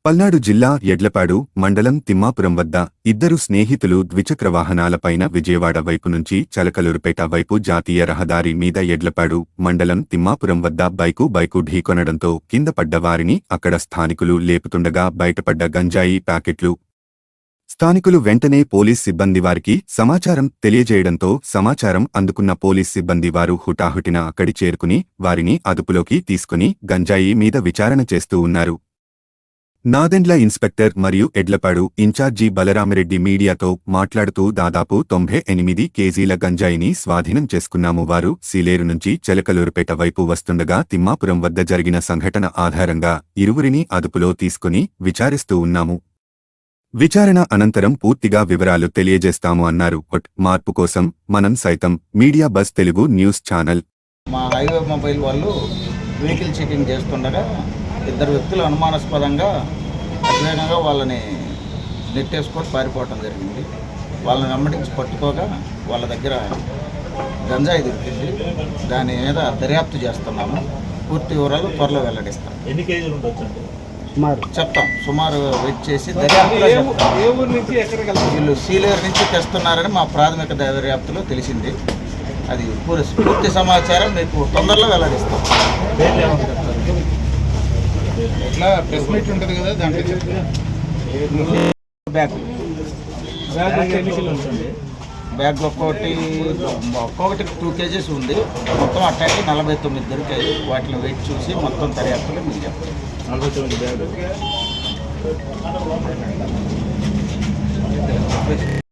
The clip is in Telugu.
పల్నాడు జిల్లా యడ్లపాడు మండలం తిమ్మాపురం వద్ద ఇద్దరు స్నేహితులు ద్విచక్ర వాహనాలపైన విజయవాడ వైపు నుంచి చలకలూరుపేట వైపు జాతీయ రహదారి మీద యడ్లపాడు మండలం తిమ్మాపురం వద్ద బైకు ఢీకొనడంతో కింద పడ్డ వారిని అక్కడ స్థానికులు లేపుతుండగా బయటపడ్డ గంజాయి ప్యాకెట్లు. స్థానికులు వెంటనే పోలీస్ సిబ్బంది వారికి సమాచారం తెలియజేయడంతో సమాచారం అందుకున్న పోలీస్ సిబ్బంది వారు హుటాహుటిన అక్కడి చేరుకుని వారిని అదుపులోకి తీసుకుని గంజాయి మీద విచారణ చేస్తూ ఉన్నారు. నాదెండ్ల ఇన్స్పెక్టర్ మరియు ఎడ్లపాడు ఇన్ఛార్జి బలరామిరెడ్డి మీడియాతో మాట్లాడుతూ దాదాపు 98 కేజీల గంజాయిని స్వాధీనం చేసుకున్నాము. వారు సీలేరు నుంచి చెలకలూరుపేట వైపు వస్తుండగా తిమ్మాపురం వద్ద జరిగిన సంఘటన ఆధారంగా ఇరువురిని అదుపులో తీసుకుని విచారిస్తూ ఉన్నాము. విచారణ అనంతరం పూర్తిగా వివరాలు తెలియజేస్తాము అన్నారు. మార్పు కోసం మనం సైతం media buzz Telugu news channel. మా హైవే మొబైల్ వాళ్ళు వెహికల్ చెకింగ్ చేస్తుండగా ఇద్దరు వ్యక్తులు అనుమానాస్పదంగా అద్వేగంగా వాళ్ళని నెట్టేసుకొని పారిపోవటం జరిగింది. వాళ్ళని వెంబడించి పట్టుకోగా వాళ్ళ దగ్గర గంజాయి దొరికింది. దాని మీద దర్యాప్తు చేస్తున్నాము. పూర్తి వివరాలు త్వరలో వెల్లడిస్తాం. ఎన్ని కేజీలు ఉండొచ్చు చెప్తాం. సుమారు వెయిట్ చేసి దర్యాప్తులో వీళ్ళు సీలేరు నుంచి తెస్తున్నారని మా ప్రాథమిక దర్యాప్తులో తెలిసింది. అది పూర్తి సమాచారం మీకు తొందరలో వెల్లడిస్తాం. ఇట్లా ప్రెస్ మీట్ ఉంటుంది కదా, దాంట్లో బ్యాగ్ ఒక్కొక్కటి 2 కేజీస్ ఉంది. మొత్తం అట్టాకి 49 దొరికాయి. వాటిని వెయిట్ చూసి మొత్తం దర్యాప్తులో మీకు చెప్తాం. 49 బ్యాగ్.